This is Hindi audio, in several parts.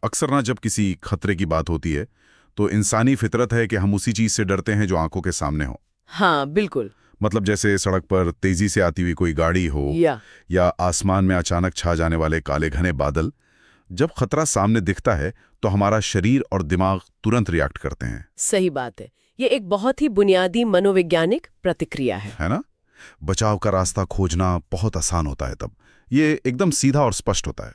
अक्सर ना जब किसी खतरे की बात होती है तो इंसानी फितरत है कि हम उसी चीज से डरते हैं जो आंखों के सामने हो। हाँ बिल्कुल। मतलब जैसे सड़क पर तेजी से आती हुई कोई गाड़ी हो या आसमान में अचानक छा जाने वाले काले घने बादल। जब खतरा सामने दिखता है तो हमारा शरीर और दिमाग तुरंत रिएक्ट करते हैं। सही बात है। ये एक बहुत ही बुनियादी मनोवैज्ञानिक प्रतिक्रिया है ना? बचाव का रास्ता खोजना बहुत आसान होता है तब। ये एकदम सीधा और स्पष्ट होता है।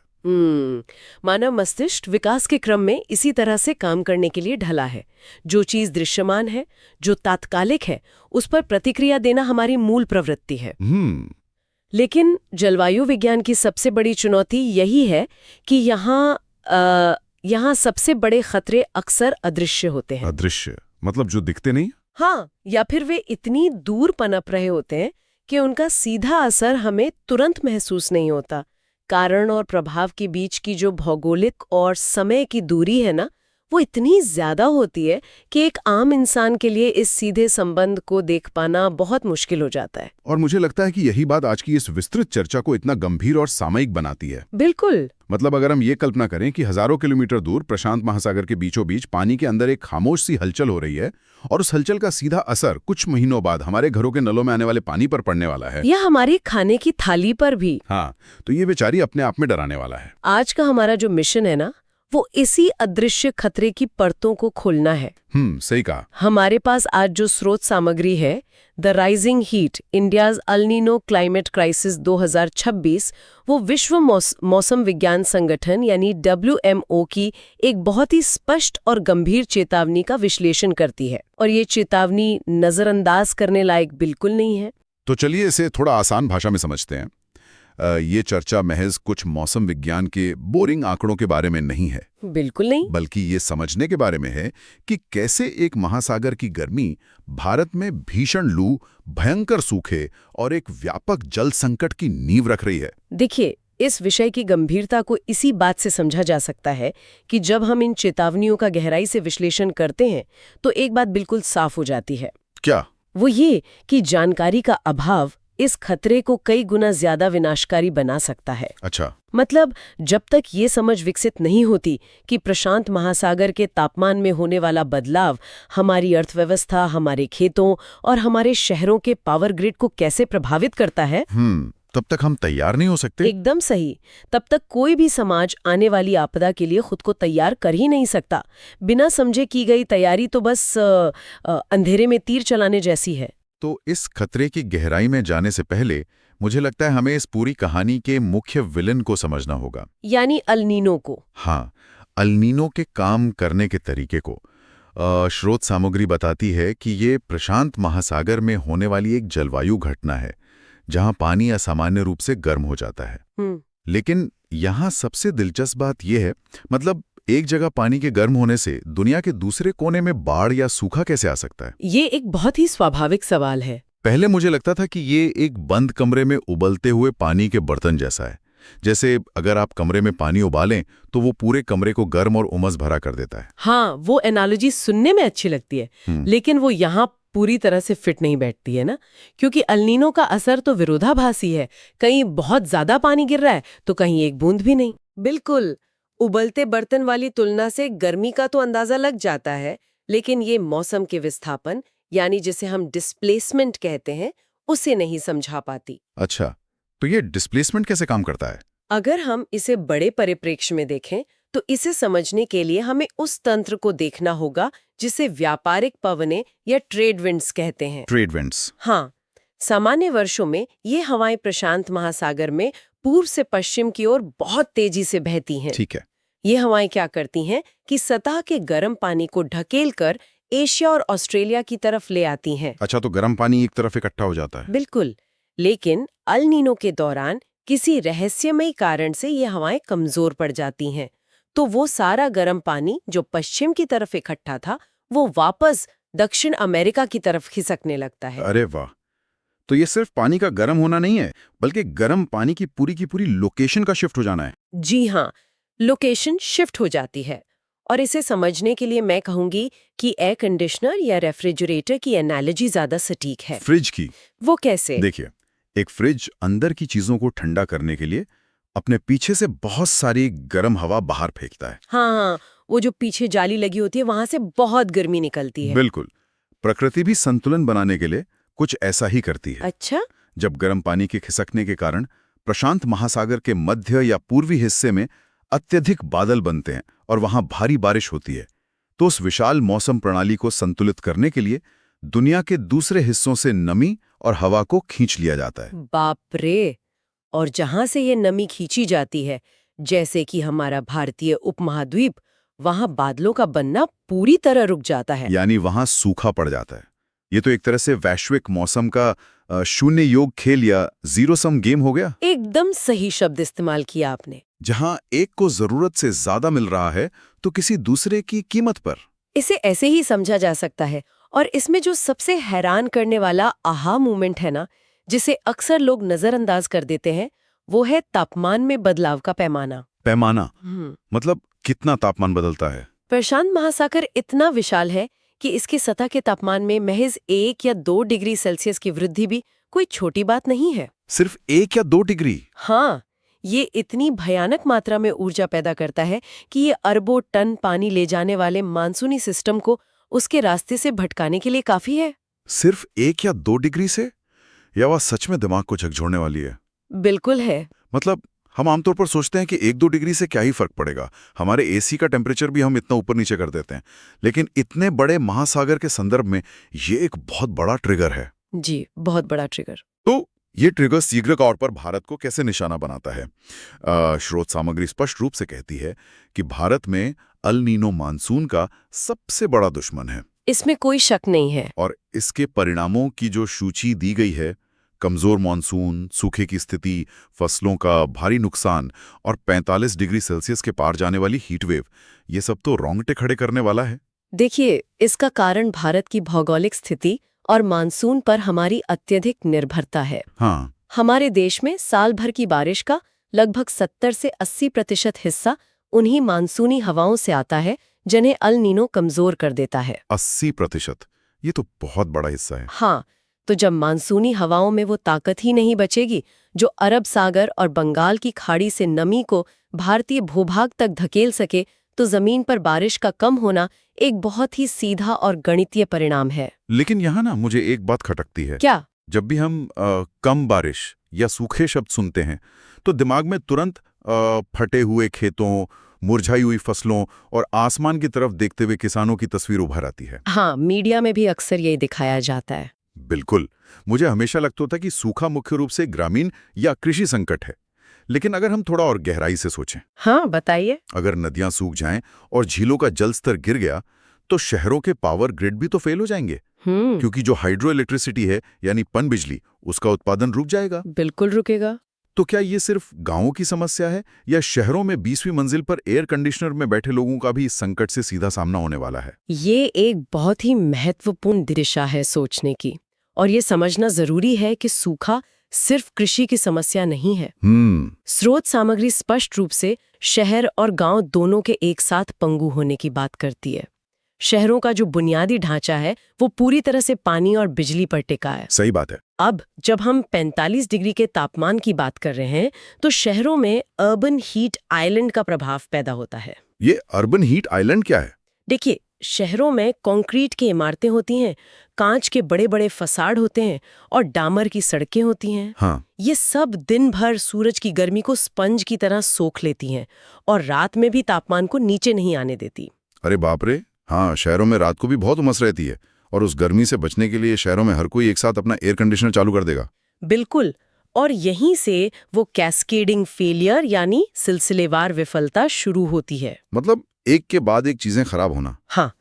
मानव मस्तिष्क विकास के क्रम में इसी तरह से काम करने के लिए ढला है। जो चीज दृश्यमान है, जो तात्कालिक है, उस पर प्रतिक्रिया देना हमारी मूल प्रवृत्ति है। लेकिन जलवायु विज्ञान की सबसे बड़ी चुनौती यही है कि यहाँ सबसे बड़े खतरे अक्सर अदृश्य होते हैं। अदृश्य मतलब जो दिखते नहीं? हाँ, या फिर वे इतनी दूर पनप रहे होते हैं कि उनका सीधा असर हमें तुरंत महसूस नहीं होता। कारण और प्रभाव के बीच की जो भौगोलिक और समय की दूरी है ना, वो इतनी ज्यादा होती है कि एक आम इंसान के लिए इस सीधे संबंध को देख पाना बहुत मुश्किल हो जाता है। और मुझे लगता है कि यही बात आज की इस विस्तृत चर्चा को इतना गंभीर और सामयिक बनाती है। बिल्कुल। मतलब अगर हम ये कल्पना करें कि हजारों किलोमीटर दूर प्रशांत महासागर के बीचों बीच पानी के अंदर एक खामोश सी हलचल हो रही है और उस हलचल का सीधा असर कुछ महीनों बाद हमारे घरों के नलों में आने वाले पानी पर पड़ने वाला है, या हमारी खाने की थाली पर भी। हाँ, तो ये बेचारी अपने आप में डराने वाला है। आज का हमारा जो मिशन है ना, वो इसी अदृश्य खतरे की परतों को खोलना है। सही कहा। हमारे पास आज जो स्रोत सामग्री है, the rising heat India's El Nino climate crisis 2026, वो विश्व मौसम विज्ञान संगठन यानी WMO की एक बहुत ही स्पष्ट और गंभीर चेतावनी का विश्लेषण करती है। और ये चेतावनी नजरअंदाज करने लायक बिल्कुल नहीं है। तो चलिए इसे थोड़ा आसान भाषा में समझते हैं। ये चर्चा महज कुछ मौसम विज्ञान के बोरिंग आंकड़ों के बारे में नहीं है। बिल्कुल नहीं। बल्कि ये समझने के बारे में है कि कैसे एक महासागर की गर्मी भारत में भीषण लू, भयंकर सूखे और एक व्यापक जल संकट की नींव रख रही है। देखिए, इस विषय की गंभीरता को इसी बात से समझा जा सकता है कि जब हम इन चेतावनियों का गहराई से विश्लेषण करते हैं तो एक बात बिल्कुल साफ हो जाती है। क्या? वो ये कि जानकारी का अभाव इस खतरे को कई गुना ज्यादा विनाशकारी बना सकता है। अच्छा। मतलब जब तक ये समझ विकसित नहीं होती कि प्रशांत महासागर के तापमान में होने वाला बदलाव हमारी अर्थव्यवस्था, हमारे खेतों और हमारे शहरों के पावर ग्रिड को कैसे प्रभावित करता है, तब तक हम तैयार नहीं हो सकते। एकदम सही। तब तक कोई भी समाज आने वाली आपदा के लिए खुद को तैयार कर ही नहीं सकता। बिना समझे की गई तैयारी तो बस अंधेरे में तीर चलाने जैसी है। तो इस खतरे की गहराई में जाने से पहले मुझे लगता है हमें इस पूरी कहानी के मुख्य विलन को समझना होगा, यानी अल नीनो को। हाँ, अल नीनो के काम करने के तरीके को। स्रोत सामग्री बताती है कि ये प्रशांत महासागर में होने वाली एक जलवायु घटना है जहां पानी असामान्य रूप से गर्म हो जाता है। लेकिन यहाँ सबसे दिलचस्प बात यह है, मतलब एक जगह पानी के गर्म होने से दुनिया के दूसरे कोने में बाढ़ या सूखा कैसे आ सकता है? ये एक बहुत ही स्वाभाविक सवाल है। पहले मुझे लगता था कि ये एक बंद कमरे में उबलते हुए पानी के बर्तन जैसा है। जैसे अगर आप कमरे में पानी उबालें तो वो पूरे कमरे को गर्म और उमस भरा कर देता है। हाँ, वो एनालॉजी सुनने में अच्छी लगती है, लेकिन वो यहाँ पूरी तरह से फिट नहीं बैठती है ना, क्योंकि अल नीनो का असर तो विरोधाभासी है। कहीं बहुत ज्यादा पानी गिर रहा है तो कहीं एक बूंद भी नहीं। बिल्कुल, उबलते बर्तन वाली तुलना से गर्मी का तो अंदाजा लग जाता है, लेकिन ये मौसम के विस्थापन यानी जिसे हम डिस्प्लेसमेंट कहते हैं, उसे नहीं समझा पाती। अच्छा, तो ये डिस्प्लेसमेंट कैसे काम करता है? अगर हम इसे बड़े परिप्रेक्ष्य में देखें तो इसे समझने के लिए हमें उस तंत्र को देखना होगा जिसे व्यापारिक पवनें या ट्रेड विंड्स कहते हैं। Trade winds? हाँ, सामान्य वर्षों में ये हवाएं प्रशांत महासागर में पूर्व से पश्चिम की ओर बहुत तेजी से बहती हैं। ठीक है। ये हवाएं क्या करती हैं कि सतह के गर्म पानी को ढकेल कर एशिया और ऑस्ट्रेलिया की तरफ ले आती हैं। अच्छा, तो गर्म पानी एक तरफ इकट्ठा हो जाता है। बिल्कुल, लेकिन अल नीनो के दौरान किसी रहस्यमयी कारण से ये हवाएं कमजोर पड़ जाती हैं, तो वो सारा गर्म पानी जो पश्चिम की तरफ इकट्ठा था वो वापस दक्षिण अमेरिका की तरफ खिसकने लगता है। अरे वाह! तो ये सिर्फ पानी का गर्म होना नहीं है, बल्कि गर्म पानी की पूरी लोकेशन का शिफ्ट हो जाना है। जी हाँ, लोकेशन शिफ्ट हो जाती है। और इसे समझने के लिए मैं कहूंगी कि एयर कंडीशनर या रेफ्रिजरेटर की एनालॉजी ज्यादा सटीक है। फ्रिज की? वो कैसे? देखिए, एक फ्रिज अंदर की चीजों को ठंडा करने के लिए अपने पीछे से बहुत सारी गर्म हवा बाहर फेंकता है। हाँ हाँ, वो जो पीछे जाली लगी होती है वहां से बहुत गर्मी निकलती है। बिल्कुल। प्रकृति भी संतुलन बनाने के लिए कुछ ऐसा ही करती है। अच्छा। जब गर्म पानी के खिसकने के कारण प्रशांत महासागर के मध्य या पूर्वी हिस्से में अत्यधिक बादल बनते हैं और वहां भारी बारिश होती है, तो उस विशाल मौसम प्रणाली को संतुलित करने के लिए दुनिया के दूसरे हिस्सों से नमी और हवा को खींच लिया जाता है। बाप रे। और जहां से ये नमी खींची जाती है, जैसे कि हमारा भारतीय उपमहाद्वीप, वहां बादलों का बनना पूरी तरह रुक जाता है। यानी वहां सूखा पड़ जाता है। ये तो एक तरह से वैश्विक मौसम का शून्य योग खेल या जीरो सम गेम हो गया। एकदम सही शब्द इस्तेमाल किया आपने। जहां एक को जरूरत से ज्यादा मिल रहा है तो किसी दूसरे की कीमत पर। इसे ऐसे ही समझा जा सकता है। और इसमें जो सबसे हैरान करने वाला आहा मोमेंट है ना, जिसे अक्सर लोग नजरअंदाज कर देते हैं, वो है तापमान में बदलाव का पैमाना। पैमाना मतलब कितना तापमान बदलता है? प्रशांत महासागर इतना विशाल है कि इसकी सतह के तापमान में महज 1 या 2 डिग्री सेल्सियस की वृद्धि भी कोई छोटी बात नहीं है। सिर्फ 1 या 2 डिग्री? हाँ, ये इतनी भयानक मात्रा में ऊर्जा पैदा करता है कि ये अरबों टन पानी ले जाने वाले मानसूनी सिस्टम को उसके रास्ते से भटकाने के लिए काफी है। सिर्फ 1 या 2 डिग्री से? या वह सच में दिमाग को झकझोरने वाली है? बिल्कुल है। मतलब हम आमतौर पर सोचते हैं कि 1-2 डिग्री से क्या ही फर्क पड़ेगा, हमारे एसी का टेम्परेचर भी हम इतना ऊपर नीचे कर देते हैं। लेकिन इतने बड़े महासागर के संदर्भ में ये एक बहुत बड़ा ट्रिगर है। जी, बहुत बड़ा ट्रिगर। तो ये ट्रिगर शीघ्र तौर पर भारत को कैसे निशाना बनाता है? स्रोत सामग्री स्पष्ट रूप से कहती है कि भारत में अल नीनो मानसून का सबसे बड़ा दुश्मन है। इसमें कोई शक नहीं है। और इसके परिणामों की जो सूची दी गई है, कमजोर मानसून, सूखे की स्थिति, फसलों का भारी नुकसान और 45 डिग्री सेल्सियस के पार जाने वाली हीट वेव, ये सब तो रोंगटे खड़े करने वाला है। देखिए, इसका कारण भारत की भौगोलिक स्थिति और मानसून पर हमारी अत्यधिक निर्भरता है। हाँ, हमारे देश में साल भर की बारिश का लगभग 70 से 80% हिस्सा उन्हीं मानसूनी हवाओं से आता है, जिन्हें अल नीनो कमजोर कर देता है। 80%? ये तो बहुत बड़ा हिस्सा है। हाँ, तो जब मानसूनी हवाओं में वो ताकत ही नहीं बचेगी जो अरब सागर और बंगाल की खाड़ी से नमी को भारतीय भूभाग तक धकेल सके, तो जमीन पर बारिश का कम होना एक बहुत ही सीधा और गणितीय परिणाम है। लेकिन यहाँ ना मुझे एक बात खटकती है। क्या? जब भी हम कम बारिश या सूखे शब्द सुनते हैं तो दिमाग में तुरंत फटे हुए खेतों, मुरझाई हुई फसलों और आसमान की तरफ देखते हुए किसानों की तस्वीर उभर आती है। हाँ, मीडिया में भी अक्सर यही दिखाया जाता है। बिल्कुल। मुझे हमेशा लगता था कि सूखा मुख्य रूप से ग्रामीण या कृषि संकट है। लेकिन अगर हम थोड़ा और गहराई से सोचें, हाँ, बताइए। अगर नदियां सूख जाएं और झीलों का जल स्तर गिर गया तो शहरों के पावर ग्रिड भी तो फेल हो जाएंगे, क्योंकि जो हाइड्रो इलेक्ट्रिसिटी है यानी पनबिजली, उसका उत्पादन रुक जाएगा। बिल्कुल रुकेगा। तो क्या ये सिर्फ गांवों की समस्या है या शहरों में 20वीं मंजिल पर एयर कंडीशनर में बैठे लोगों का भी इस संकट से सीधा सामना होने वाला है? ये एक बहुत ही महत्वपूर्ण दिशा है सोचने की। और ये समझना जरूरी है कि सूखा सिर्फ कृषि की समस्या नहीं है। स्रोत सामग्री स्पष्ट रूप से शहर और गांव दोनों के एक साथ पंगु होने की बात करती है। शहरों का जो बुनियादी ढांचा है वो पूरी तरह से पानी और बिजली पर टिका है। सही बात है। अब जब हम 45 डिग्री के तापमान की बात कर रहे हैं तो शहरों में अर्बन हीट आइलैंड का प्रभाव पैदा होता है। ये अर्बन हीट आइलैंड क्या है? देखिए, शहरों में कंक्रीट की इमारतें होती हैं, कांच के बड़े बड़े फसाड होते हैं और डामर की सड़कें होती हैं। हाँ। ये सब दिन भर सूरज की गर्मी को स्पंज की तरह सोख लेती हैं और रात में भी तापमान को नीचे नहीं आने देती। अरे बाप रे। हाँ, शहरों में रात को भी बहुत उमस रहती है और उस गर्मी से बचने के लिए शहरों में हर कोई एक साथ अपना एयर कंडीशनर चालू कर देगा। बिल्कुल। और यहीं से वो कैस्केडिंग फेलियर यानी सिलसिलेवार विफलता शुरू होती है। मतलब एक के बाद एक चीजें खराब होना। हाँ,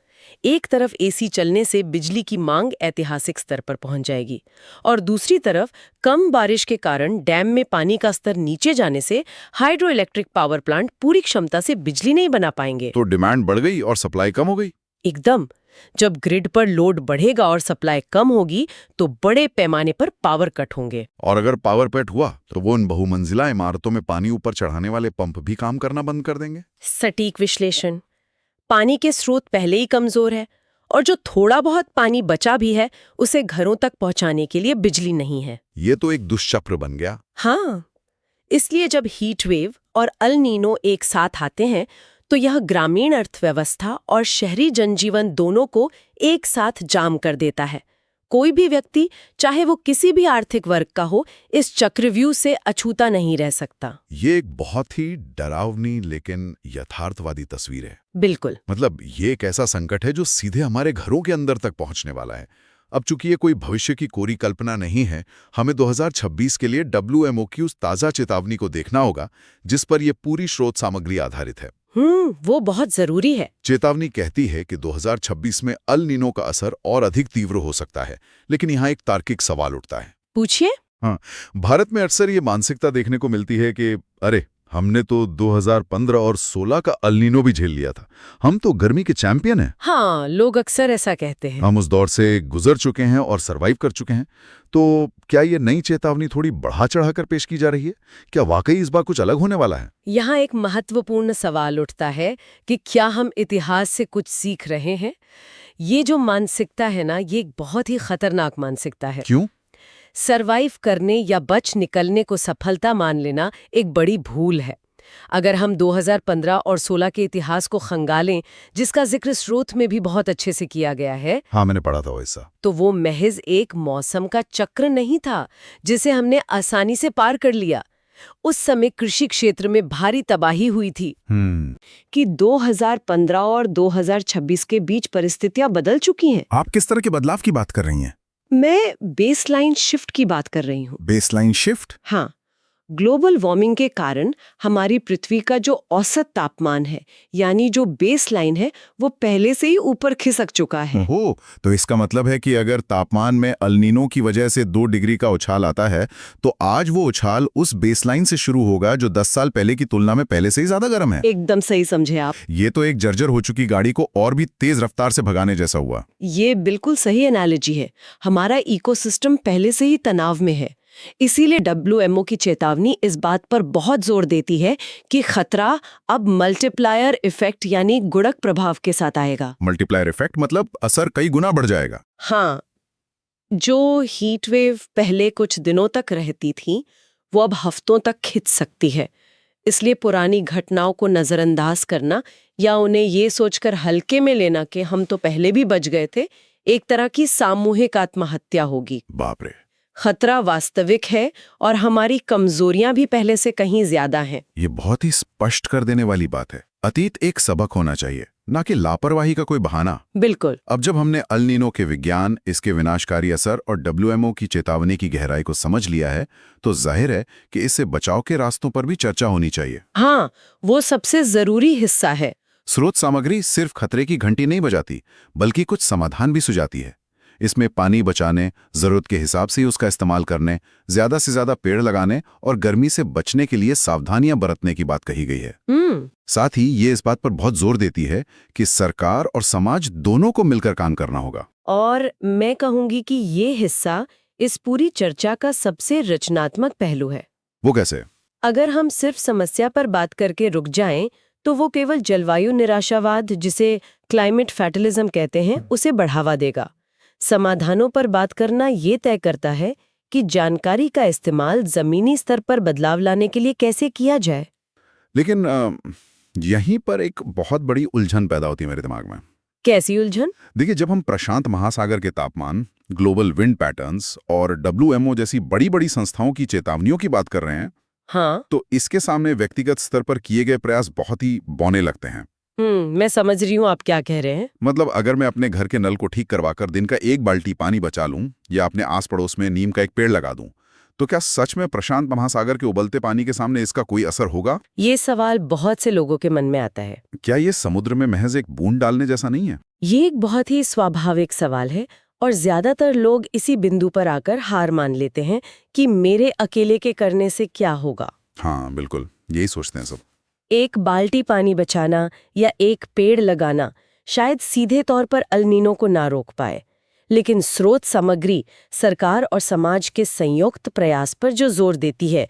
एक तरफ एसी चलने से बिजली की मांग ऐतिहासिक स्तर पर पहुंच जाएगी और दूसरी तरफ कम बारिश के कारण डैम में पानी का स्तर नीचे जाने से हाइड्रो इलेक्ट्रिक पावर प्लांट पूरी क्षमता से बिजली नहीं बना पाएंगे। तो डिमांड बढ़ गई और सप्लाई कम हो गई। एकदम। जब ग्रिड पर लोड बढ़ेगा और सप्लाई कम होगी तो बड़े पैमाने पर पावर कट होंगे। और अगर पावर कट हुआ तो वो उन बहुमंजिला इमारतों में पानी ऊपर चढ़ाने वाले पंप भी काम करना बंद कर देंगे। सटीक विश्लेषण। पानी के स्रोत पहले ही कमजोर है और जो थोड़ा बहुत पानी बचा भी है उसे घरों तक पहुंचाने के लिए बिजली नहीं है। ये तो एक दुष्चक्र बन गया। हाँ, इसलिए जब हीट वेव और अल नीनो एक साथ आते हैं तो यह ग्रामीण अर्थव्यवस्था और शहरी जनजीवन दोनों को एक साथ जाम कर देता है। कोई भी व्यक्ति, चाहे वो किसी भी आर्थिक वर्ग का हो, इस चक्रव्यूह से अछूता नहीं रह सकता। ये एक बहुत ही डरावनी लेकिन यथार्थवादी तस्वीर है। बिल्कुल। मतलब ये एक ऐसा संकट है जो सीधे हमारे घरों के अंदर तक पहुंचने वाला है। अब चूंकि ये कोई भविष्य की कोरी कल्पना नहीं है, हमें 2026 के लिए WMO की उस ताज़ा चेतावनी को देखना होगा जिस पर यह पूरी स्रोत सामग्री आधारित है। वो बहुत जरूरी है। चेतावनी कहती है कि 2026 में अल नीनो का असर और अधिक तीव्र हो सकता है, लेकिन यहाँ एक तार्किक सवाल उठता है। पूछिए। हाँ, भारत में अक्सर ये मानसिकता देखने को मिलती है कि अरे हमने तो 2015 और 16 का अल नीनो भी झेल लिया था, हम तो गर्मी के चैंपियन हैं। हाँ, लोग अक्सर ऐसा कहते हैं। हम उस दौर से गुजर चुके हैं और सरवाइव कर चुके हैं। तो क्या ये नई चेतावनी थोड़ी बढ़ा चढ़ाकर पेश की जा रही है? क्या वाकई इस बार कुछ अलग होने वाला है? यहाँ एक महत्वपूर्ण सवाल उठता है कि क्या हम इतिहास से कुछ सीख रहे हैं? ये जो मानसिकता है ना, ये एक बहुत ही खतरनाक मानसिकता है। क्यों? सरवाइव करने या बच निकलने को सफलता मान लेना एक बड़ी भूल है। अगर हम 2015 और 16 के इतिहास को खंगालें, जिसका जिक्र स्रोत में भी बहुत अच्छे से किया गया है, हाँ, मैंने पढ़ा था वैसा। तो वो महज एक मौसम का चक्र नहीं था जिसे हमने आसानी से पार कर लिया। उस समय कृषि क्षेत्र में भारी तबाही हुई थी कि 2015 और 2026 के बीच परिस्थितियां बदल चुकी हैं। आप किस तरह के बदलाव की बात कर रही हैं? मैं बेसलाइन शिफ्ट की बात कर रही हूँ। Baseline shift? हाँ, ग्लोबल वार्मिंग के कारण हमारी पृथ्वी का जो औसत तापमान है, यानी जो बेसलाइन है, वो पहले से ही ऊपर खिसक चुका है। हो, तो इसका मतलब है कि अगर तापमान में अल नीनो की वजह से 2 डिग्री का उछाल आता है, तो आज वो उछाल उस बेसलाइन से शुरू होगा जो 10 साल पहले की तुलना में पहले से ही ज्यादा गर्म है। एकदम सही समझे आप। ये तो एक जर्जर हो चुकी गाड़ी को और भी तेज रफ्तार से भगाने जैसा हुआ। ये बिल्कुल सही एनालॉजी है। हमारा इकोसिस्टम पहले से ही तनाव में है। इसीलिए WMO की चेतावनी इस बात पर बहुत जोर देती है कि खतरा अब मल्टीप्लायर इफेक्ट यानी गुणक प्रभाव के साथ आएगा। मल्टीप्लायर इफेक्ट मतलब असर कई गुना बढ़ जाएगा। हाँ, जो हीट वेव पहले कुछ दिनों तक रहती थी, वो अब हफ्तों तक खिंच सकती है। इसलिए पुरानी घटनाओं को नजरअंदाज करना या उन्हें ये सोचकर हल्के में लेना कि हम तो पहले भी बच गए थे, एक तरह की सामूहिक आत्महत्या होगी। बाप रे। खतरा वास्तविक है और हमारी कमजोरियां भी पहले से कहीं ज्यादा हैं। ये बहुत ही स्पष्ट कर देने वाली बात है। अतीत एक सबक होना चाहिए, ना कि लापरवाही का कोई बहाना। बिल्कुल। अब जब हमने अल नीनो के विज्ञान, इसके विनाशकारी असर और WMO की चेतावनी की गहराई को समझ लिया है, तो जाहिर है कि इससे बचाव के रास्तों पर भी चर्चा होनी चाहिए। हाँ, वो सबसे जरूरी हिस्सा है। स्रोत सामग्री सिर्फ खतरे की घंटी नहीं बजाती, बल्कि कुछ समाधान भी सुझाती है। इसमें पानी बचाने, जरूरत के हिसाब से ही उसका इस्तेमाल करने, ज्यादा से ज्यादा पेड़ लगाने और गर्मी से बचने के लिए सावधानियां बरतने की बात कही गई है। साथ ही ये इस बात पर बहुत जोर देती है कि सरकार और समाज दोनों को मिलकर काम करना होगा। और मैं कहूंगी कि ये हिस्सा इस पूरी चर्चा का सबसे रचनात्मक पहलू है। वो कैसे? अगर हम सिर्फ समस्या पर बात करके रुक जाएं, तो वो केवल जलवायु निराशावाद, जिसे क्लाइमेट फैटलिज्म कहते हैं, उसे बढ़ावा देगा। समाधानों पर बात करना ये तय करता है कि जानकारी का इस्तेमाल जमीनी स्तर पर बदलाव लाने के लिए कैसे किया जाए। लेकिन यहीं पर एक बहुत बड़ी उलझन पैदा होती है मेरे दिमाग में। कैसी उलझन? देखिए, जब हम प्रशांत महासागर के तापमान, ग्लोबल विंड पैटर्न्स और WMO जैसी बड़ी बड़ी संस्थाओं की चेतावनियों की बात कर रहे हैं, हाँ, तो इसके सामने व्यक्तिगत स्तर पर किए गए प्रयास बहुत ही बौने लगते हैं। मैं समझ रही हूँ आप क्या कह रहे हैं। मतलब अगर मैं अपने घर के नल को ठीक करवाकर दिन का 1 बाल्टी पानी बचा लूं या अपने आस पड़ोस में नीम का एक पेड़ लगा दूं, तो क्या सच में प्रशांत महासागर के उबलते पानी के सामने इसका कोई असर होगा? ये सवाल बहुत से लोगों के मन में आता है। क्या ये समुद्र में महज एक बूंद डालने जैसा नहीं है? ये एक बहुत ही स्वाभाविक सवाल है और ज्यादातर लोग इसी बिंदु पर आकर हार मान लेते हैं कि मेरे अकेले के करने से क्या होगा। हाँ, बिल्कुल, यही सोचते हैं सब। एक बाल्टी पानी बचाना या एक पेड़ लगाना शायद सीधे तौर पर अल नीनो को ना रोक पाए, लेकिन स्रोत सामग्री सरकार और समाज के संयुक्त प्रयास पर जो जोर देती है,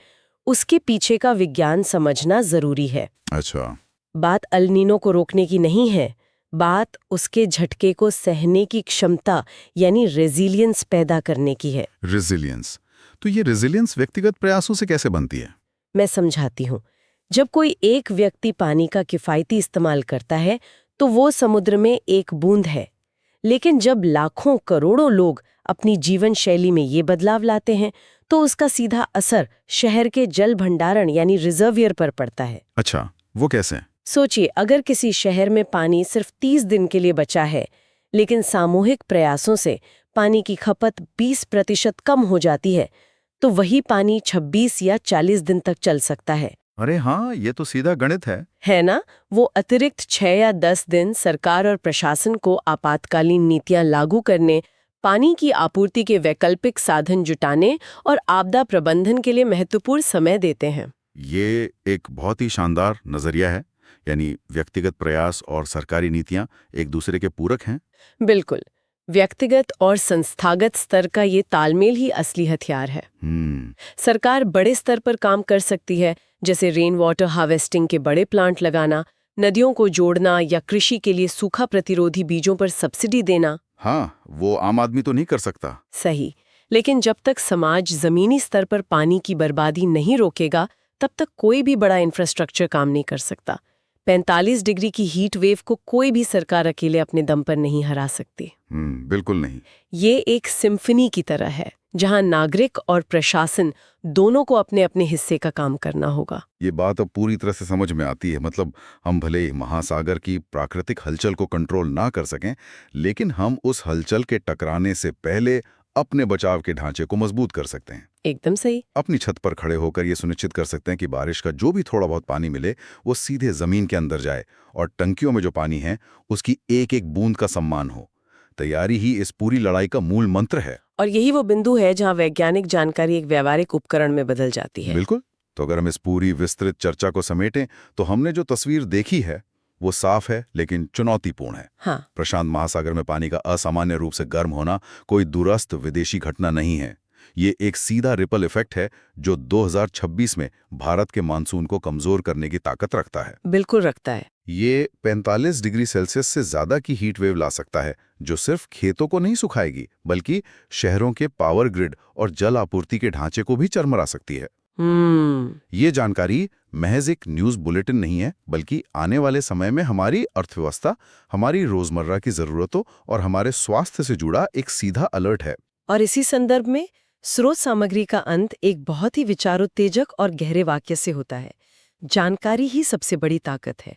उसके पीछे का विज्ञान समझना जरूरी है। अच्छा। बात अल नीनो को रोकने की नहीं है, बात उसके झटके को सहने की क्षमता यानी रेजिलियंस पैदा करने की है। रेजिलियंस। तो ये रेजिलियंस व्यक्तिगत प्रयासों से कैसे बनती है? मैं समझाती हूँ। जब कोई एक व्यक्ति पानी का किफ़ायती इस्तेमाल करता है तो वो समुद्र में एक बूंद है, लेकिन जब लाखों करोड़ों लोग अपनी जीवन शैली में ये बदलाव लाते हैं तो उसका सीधा असर शहर के जल भंडारण यानी रिजर्वियर पर पड़ता है। अच्छा, वो कैसे? सोचिए, अगर किसी शहर में पानी सिर्फ 30 दिन के लिए बचा है, लेकिन सामूहिक प्रयासों से पानी की खपत 20% कम हो जाती है, तो वही पानी 26 या 40 दिन तक चल सकता है। अरे हाँ, ये तो सीधा गणित है ना? वो अतिरिक्त 6 या 10 दिन सरकार और प्रशासन को आपातकालीन नीतियां लागू करने, पानी की आपूर्ति के वैकल्पिक साधन जुटाने और आपदा प्रबंधन के लिए महत्वपूर्ण समय देते हैं। ये एक बहुत ही शानदार नजरिया है, यानी व्यक्तिगत प्रयास और सरकारी नीतियां एक दूसरे के पूरक हैं। बिल्कुल, व्यक्तिगत और संस्थागत स्तर का ये तालमेल ही असली हथियार है। सरकार बड़े स्तर पर काम कर सकती है, जैसे रेन वाटर हार्वेस्टिंग के बड़े प्लांट लगाना, नदियों को जोड़ना या कृषि के लिए सूखा प्रतिरोधी बीजों पर सब्सिडी देना। हाँ, वो आम आदमी तो नहीं कर सकता। सही, लेकिन जब तक समाज जमीनी स्तर पर पानी की बर्बादी नहीं रोकेगा, तब तक कोई भी बड़ा इंफ्रास्ट्रक्चर काम नहीं कर सकता। 45 डिग्री की हीट वेव को कोई भी सरकार अकेले अपने दम पर नहीं हरा सकती। बिल्कुल नहीं। ये एक सिम्फनी की तरह है, जहां नागरिक और प्रशासन दोनों को अपने अपने हिस्से का काम करना होगा। ये बात अब पूरी तरह से समझ में आती है। मतलब हम भले महासागर की प्राकृतिक हलचल को कंट्रोल ना कर सकें, लेकिन हम उस हलचल के टकराने से पहले अपने बचाव के ढांचे को मजबूत कर सकते हैं। एकदम सही। अपनी छत पर खड़े होकर ये सुनिश्चित कर सकते हैं कि बारिश का जो भी थोड़ा बहुत पानी मिले वो सीधे जमीन के अंदर जाए और टंकियों में जो पानी है उसकी एक एक बूंद का सम्मान हो। तैयारी ही इस पूरी लड़ाई का मूल मंत्र है। और यही वो बिंदु है जहां वैज्ञानिक जानकारी एक व्यावहारिक उपकरण में बदल जाती है। बिल्कुल। तो अगर हम इस पूरी विस्तृत चर्चा को समेटें तो हमने जो तस्वीर देखी है वो साफ है लेकिन चुनौतीपूर्ण है। हाँ। प्रशांत महासागर में पानी का असामान्य रूप से गर्म होना कोई दूरस्थ विदेशी घटना नहीं है। ये एक सीधा रिपल इफेक्ट है जो 2026 में भारत के मानसून को कमजोर करने की ताकत रखता है। बिल्कुल रखता है। ये 45 डिग्री सेल्सियस से ज्यादा की हीट वेव ला सकता है, जो सिर्फ खेतों को नहीं सुखाएगी बल्कि शहरों के पावर ग्रिड और जल आपूर्ति के ढांचे को भी चरमरा सकती है। ये जानकारी महज एक न्यूज बुलेटिन नहीं है, बल्कि आने वाले समय में हमारी अर्थव्यवस्था, हमारी रोजमर्रा की जरूरतों और हमारे स्वास्थ्य से जुड़ा एक सीधा अलर्ट है। और इसी संदर्भ में स्रोत सामग्री का अंत एक बहुत ही विचारोत्तेजक और गहरे वाक्य से होता है। जानकारी ही सबसे बड़ी ताकत है,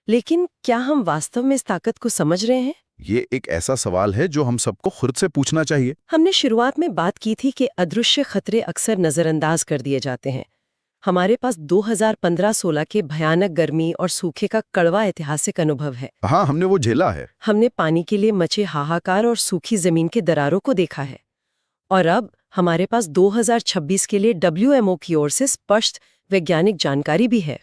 लेकिन क्या हम वास्तव में इस ताकत को समझ रहे हैं? ये एक ऐसा सवाल है जो हम सबको खुद से पूछना चाहिए। हमने शुरुआत में बात की थी कि अदृश्य खतरे अक्सर नजरअंदाज कर दिए जाते हैं। हमारे पास 2015-16 के भयानक गर्मी और सूखे का कड़वा ऐतिहासिक अनुभव है। हाँ, हमने वो झेला है। हमने पानी के लिए मचे हाहाकार और सूखी जमीन के दरारों को देखा है। और अब हमारे पास 2026 के लिए WMO की ओर से स्पष्ट वैज्ञानिक जानकारी भी है।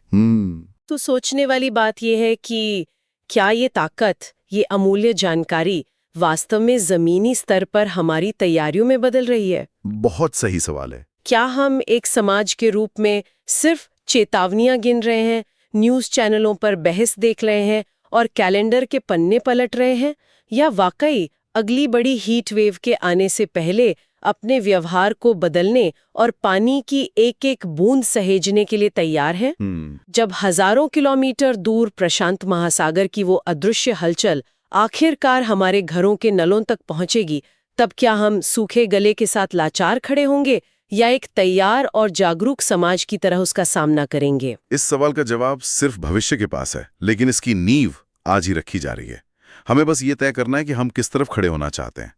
तो सोचने वाली बात यह है कि क्या ये ताकत, ये अमूल्य जानकारी वास्तव में जमीनी स्तर पर हमारी तैयारियों में बदल रही है? बहुत सही सवाल है। क्या हम एक समाज के रूप में सिर्फ चेतावनियां गिन रहे हैं, न्यूज़ चैनलों पर बहस देख रहे हैं और कैलेंडर के पन्ने पलट रहे हैं, या वाकई अगली बड़ी हीट वेव के आने से पहले अपने व्यवहार को बदलने और पानी की एक एक बूंद सहेजने के लिए तैयार हैं? जब हजारों किलोमीटर दूर प्रशांत महासागर की वो अदृश्य हलचल आखिरकार हमारे घरों के नलों तक पहुंचेगी, तब क्या हम सूखे गले के साथ लाचार खड़े होंगे या एक तैयार और जागरूक समाज की तरह उसका सामना करेंगे? इस सवाल का जवाब सिर्फ भविष्य के पास है, लेकिन इसकी नींव आज ही रखी जा रही है। हमें बस ये तय करना है कि हम किस तरफ खड़े होना चाहते हैं।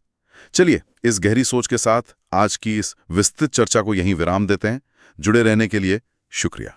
चलिए, इस गहरी सोच के साथ आज की इस विस्तृत चर्चा को यहीं विराम देते हैं। जुड़े रहने के लिए शुक्रिया।